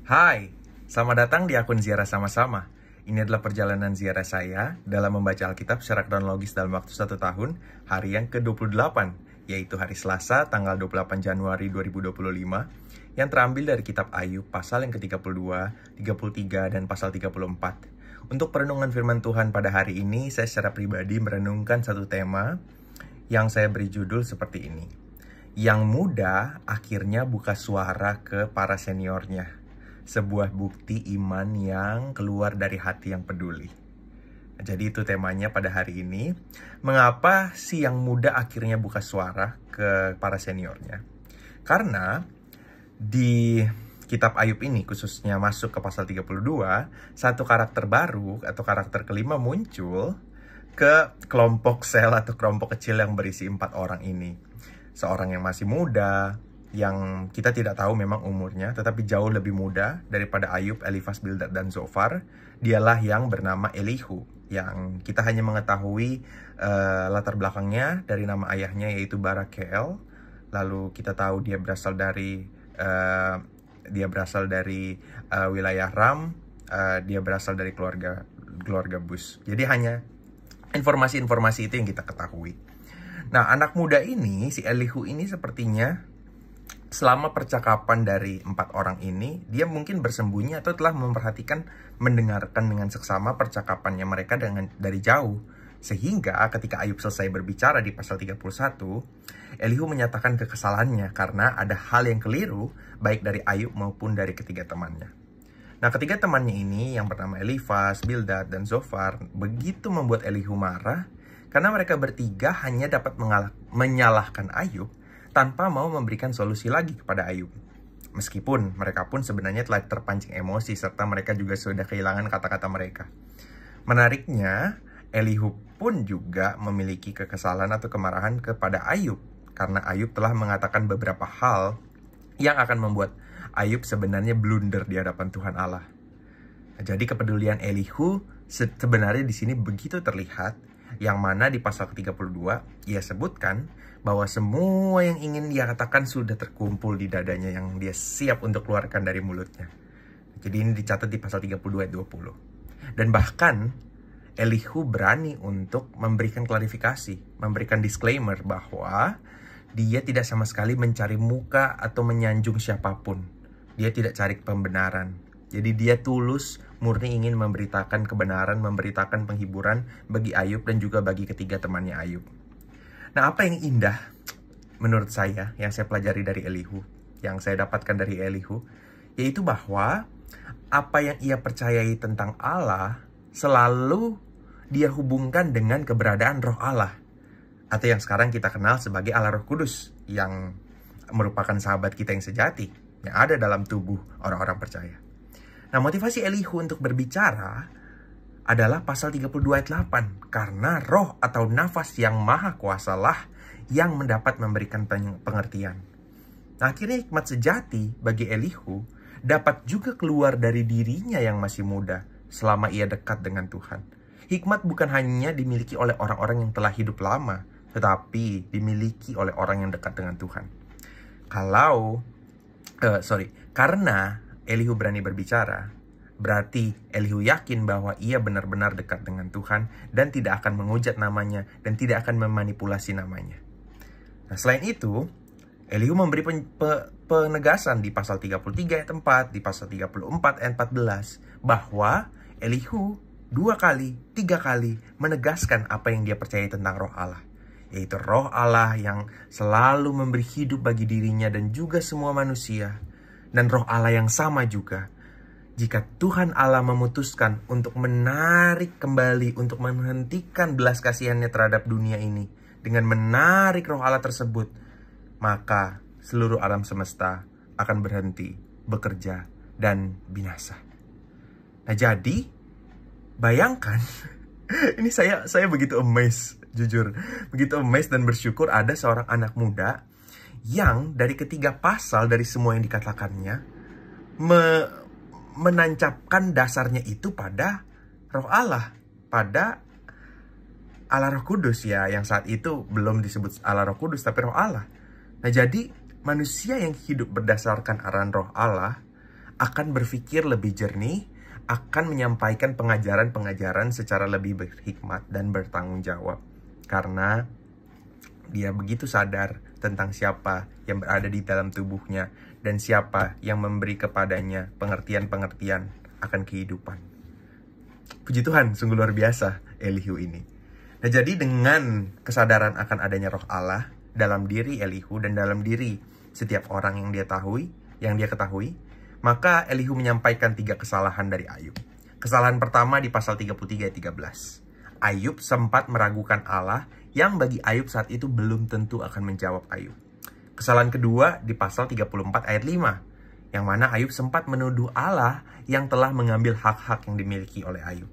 Hai, selamat datang di akun Ziarah Sama-sama. Ini adalah perjalanan ziarah saya dalam membaca Alkitab secara kronologis dalam waktu 1 tahun, hari yang ke-28, yaitu hari Selasa, tanggal 28 Januari 2025, yang terambil dari kitab Ayub, pasal yang ke-32, 33, dan pasal 34. Untuk perenungan firman Tuhan pada hari ini, saya secara pribadi merenungkan satu tema yang saya beri judul seperti ini. Yang muda akhirnya buka suara ke para seniornya. Sebuah bukti iman yang keluar dari hati yang peduli. Jadi itu temanya pada hari ini. Mengapa si yang muda akhirnya buka suara ke para seniornya? Karena di kitab Ayub ini, khususnya masuk ke pasal 32, satu karakter baru atau karakter kelima muncul ke kelompok sel atau kelompok kecil yang berisi 4 orang ini. Seorang yang masih muda, yang kita tidak tahu memang umurnya, tetapi jauh lebih muda daripada Ayub, Elifas, Bildad, dan Zofar. Dialah yang bernama Elihu, yang kita hanya mengetahui latar belakangnya dari nama ayahnya, yaitu Barakeel. Lalu kita tahu dia berasal dari wilayah Ram, dia berasal dari keluarga Bus. Jadi hanya informasi-informasi itu yang kita ketahui. Nah, anak muda ini, si Elihu ini sepertinya selama percakapan dari 4 orang ini, dia mungkin bersembunyi atau telah memperhatikan, mendengarkan dengan seksama percakapannya mereka dari jauh. Sehingga ketika Ayub selesai berbicara di pasal 31, Elihu menyatakan kekesalannya karena ada hal yang keliru baik dari Ayub maupun dari ketiga temannya. Nah, ketiga temannya ini yang bernama Elifas, Bildad, dan Zofar begitu membuat Elihu marah karena mereka bertiga hanya dapat menyalahkan Ayub tanpa mau memberikan solusi lagi kepada Ayub. Meskipun mereka pun sebenarnya telah terpancing emosi serta mereka juga sudah kehilangan kata-kata mereka. Menariknya, Elihu pun juga memiliki kekesalan atau kemarahan kepada Ayub karena Ayub telah mengatakan beberapa hal yang akan membuat Ayub sebenarnya blunder di hadapan Tuhan Allah. Jadi kepedulian Elihu sebenarnya di sini begitu terlihat, yang mana di pasal ke-32 ia sebutkan bahwa semua yang ingin dia katakan sudah terkumpul di dadanya yang dia siap untuk keluarkan dari mulutnya. Jadi ini dicatat di pasal 32 ayat 20. Dan bahkan Elihu berani untuk memberikan klarifikasi, memberikan disclaimer bahwa dia tidak sama sekali mencari muka atau menyanjung siapapun. Dia tidak cari pembenaran. Jadi dia tulus, murni ingin memberitakan kebenaran, memberitakan penghiburan bagi Ayub dan juga bagi ketiga temannya Ayub. Nah, apa yang indah menurut saya, yang saya pelajari dari Elihu, yang saya dapatkan dari Elihu, yaitu bahwa apa yang ia percayai tentang Allah selalu dia hubungkan dengan keberadaan Roh Allah, atau yang sekarang kita kenal sebagai Allah Roh Kudus, yang merupakan sahabat kita yang sejati, yang ada dalam tubuh orang-orang percaya. Nah, motivasi Elihu untuk berbicara adalah pasal 32 ayat 8. Karena roh atau nafas yang maha kuasalah yang mendapat memberikan pengertian. Nah, akhirnya hikmat sejati bagi Elihu dapat juga keluar dari dirinya yang masih muda selama ia dekat dengan Tuhan. Hikmat bukan hanya dimiliki oleh orang-orang yang telah hidup lama, tetapi dimiliki oleh orang yang dekat dengan Tuhan. Karena Elihu berani berbicara, berarti Elihu yakin bahwa ia benar-benar dekat dengan Tuhan dan tidak akan menghujat namanya dan tidak akan memanipulasi namanya. Nah, selain itu, Elihu memberi penegasan di pasal 33 ayat 4, di pasal 34 ayat 14, bahwa Elihu 3 kali menegaskan apa yang dia percaya tentang Roh Allah. Yaitu Roh Allah yang selalu memberi hidup bagi dirinya dan juga semua manusia. Dan Roh Allah yang sama juga, jika Tuhan Allah memutuskan untuk menarik kembali, untuk menghentikan belas kasihannya terhadap dunia ini, dengan menarik Roh Allah tersebut, maka seluruh alam semesta akan berhenti bekerja dan binasa. Nah, jadi bayangkan, ini saya begitu amazed, jujur, begitu amazed dan bersyukur ada seorang anak muda yang dari ketiga pasal dari semua yang dikatakannya menancapkan dasarnya itu pada Roh Allah, pada Allah Roh Kudus ya, yang saat itu belum disebut Allah Roh Kudus tapi Roh Allah. Nah, jadi manusia yang hidup berdasarkan arahan Roh Allah akan berpikir lebih jernih, akan menyampaikan pengajaran-pengajaran secara lebih berhikmat dan bertanggung jawab. Karena dia begitu sadar tentang siapa yang berada di dalam tubuhnya dan siapa yang memberi kepadanya pengertian-pengertian akan kehidupan. Puji Tuhan, sungguh luar biasa Elihu ini. Nah, jadi dengan kesadaran akan adanya roh Allah dalam diri Elihu dan dalam diri setiap orang yang dia ketahui, maka Elihu menyampaikan 3 kesalahan dari Ayub. Kesalahan pertama di pasal 33 ayat 13. Ayub sempat meragukan Allah yang bagi Ayub saat itu belum tentu akan menjawab Ayub. Kesalahan kedua di pasal 34 ayat 5, yang mana Ayub sempat menuduh Allah yang telah mengambil hak-hak yang dimiliki oleh Ayub.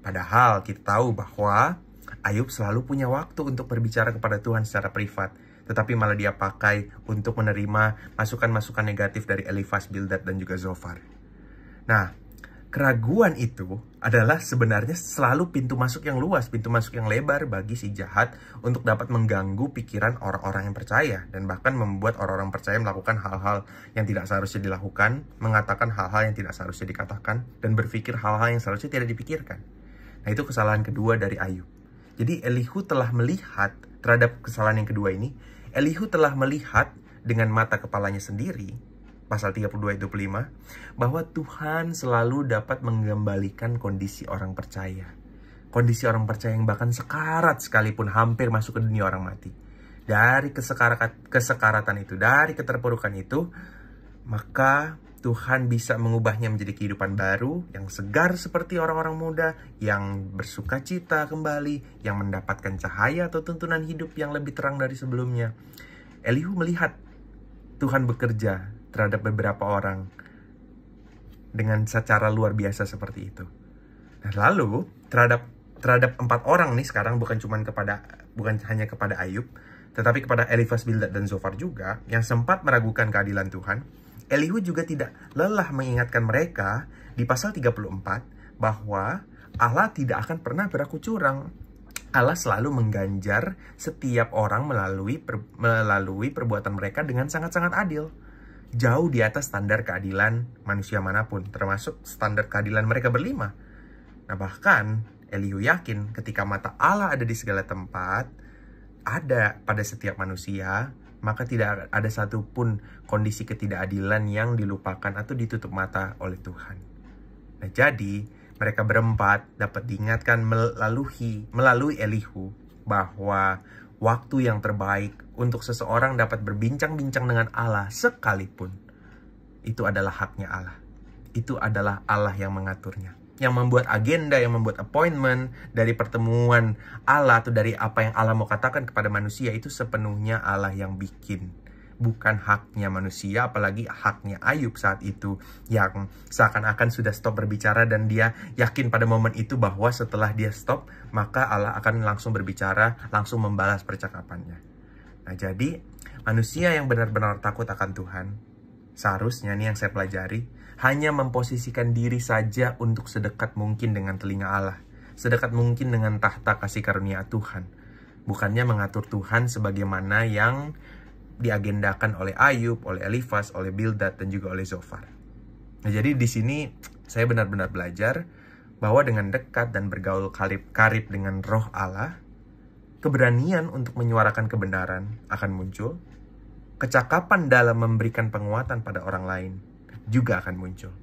Padahal kita tahu bahwa Ayub selalu punya waktu untuk berbicara kepada Tuhan secara privat, tetapi malah dia pakai untuk menerima masukan-masukan negatif dari Elifas, Bildad, dan juga Zofar. Nah, keraguan itu adalah sebenarnya selalu pintu masuk yang luas, pintu masuk yang lebar bagi si jahat untuk dapat mengganggu pikiran orang-orang yang percaya, dan bahkan membuat orang-orang percaya melakukan hal-hal yang tidak seharusnya dilakukan, mengatakan hal-hal yang tidak seharusnya dikatakan, dan berpikir hal-hal yang seharusnya tidak dipikirkan. Nah, itu kesalahan kedua dari Ayub. Jadi Elihu telah melihat terhadap kesalahan yang kedua ini, Elihu telah melihat dengan mata kepalanya sendiri, pasal 32 ayat 25, bahwa Tuhan selalu dapat mengembalikan kondisi orang percaya. Kondisi orang percaya yang bahkan sekarat sekalipun, hampir masuk ke dunia orang mati. Dari kesekaratan itu, dari keterpurukan itu, maka Tuhan bisa mengubahnya menjadi kehidupan baru, yang segar seperti orang-orang muda, yang bersuka cita kembali, yang mendapatkan cahaya atau tuntunan hidup yang lebih terang dari sebelumnya. Elihu melihat Tuhan bekerja terhadap beberapa orang dengan secara luar biasa seperti itu. Nah, lalu terhadap 4 orang nih sekarang, bukan hanya kepada Ayub, tetapi kepada Elifas, Bildad, dan Zofar juga, yang sempat meragukan keadilan Tuhan. Elihu juga tidak lelah mengingatkan mereka di pasal 34 bahwa Allah tidak akan pernah berlaku curang. Allah selalu mengganjar setiap orang melalui perbuatan mereka dengan sangat-sangat adil. Jauh di atas standar keadilan manusia manapun, termasuk standar keadilan mereka berlima. Nah, bahkan Elihu yakin ketika mata Allah ada di segala tempat, ada pada setiap manusia, maka tidak ada satupun kondisi ketidakadilan yang dilupakan atau ditutup mata oleh Tuhan. Nah, jadi mereka berempat dapat diingatkan melalui Elihu bahwa waktu yang terbaik untuk seseorang dapat berbincang-bincang dengan Allah sekalipun, itu adalah haknya Allah. Itu adalah Allah yang mengaturnya, yang membuat agenda, yang membuat appointment dari pertemuan Allah atau dari apa yang Allah mau katakan kepada manusia, itu sepenuhnya Allah yang bikin. Bukan haknya manusia, apalagi haknya Ayub saat itu, yang seakan-akan sudah stop berbicara dan dia yakin pada momen itu bahwa setelah dia stop, maka Allah akan langsung berbicara, langsung membalas percakapannya. Nah, jadi manusia yang benar-benar takut akan Tuhan, seharusnya nih yang saya pelajari, hanya memposisikan diri saja untuk sedekat mungkin dengan telinga Allah, sedekat mungkin dengan tahta kasih karunia Tuhan. Bukannya mengatur Tuhan sebagaimana yang diagendakan oleh Ayub, oleh Elifas, oleh Bildad, dan juga oleh Zofar. Nah, jadi di sini saya benar-benar belajar bahwa dengan dekat dan bergaul karib dengan roh Allah, keberanian untuk menyuarakan kebenaran akan muncul, kecakapan dalam memberikan penguatan pada orang lain juga akan muncul.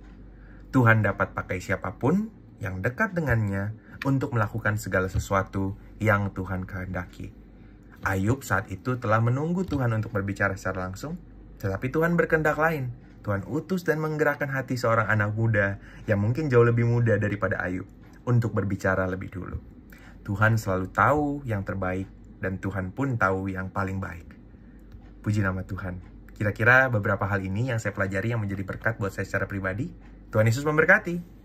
Tuhan dapat pakai siapapun yang dekat dengannya untuk melakukan segala sesuatu yang Tuhan kehendaki. Ayub saat itu telah menunggu Tuhan untuk berbicara secara langsung, tetapi Tuhan berkehendak lain. Tuhan utus dan menggerakkan hati seorang anak muda yang mungkin jauh lebih muda daripada Ayub untuk berbicara lebih dulu. Tuhan selalu tahu yang terbaik, dan Tuhan pun tahu yang paling baik. Puji nama Tuhan. Kira-kira beberapa hal ini yang saya pelajari yang menjadi berkat buat saya secara pribadi. Tuhan Yesus memberkati.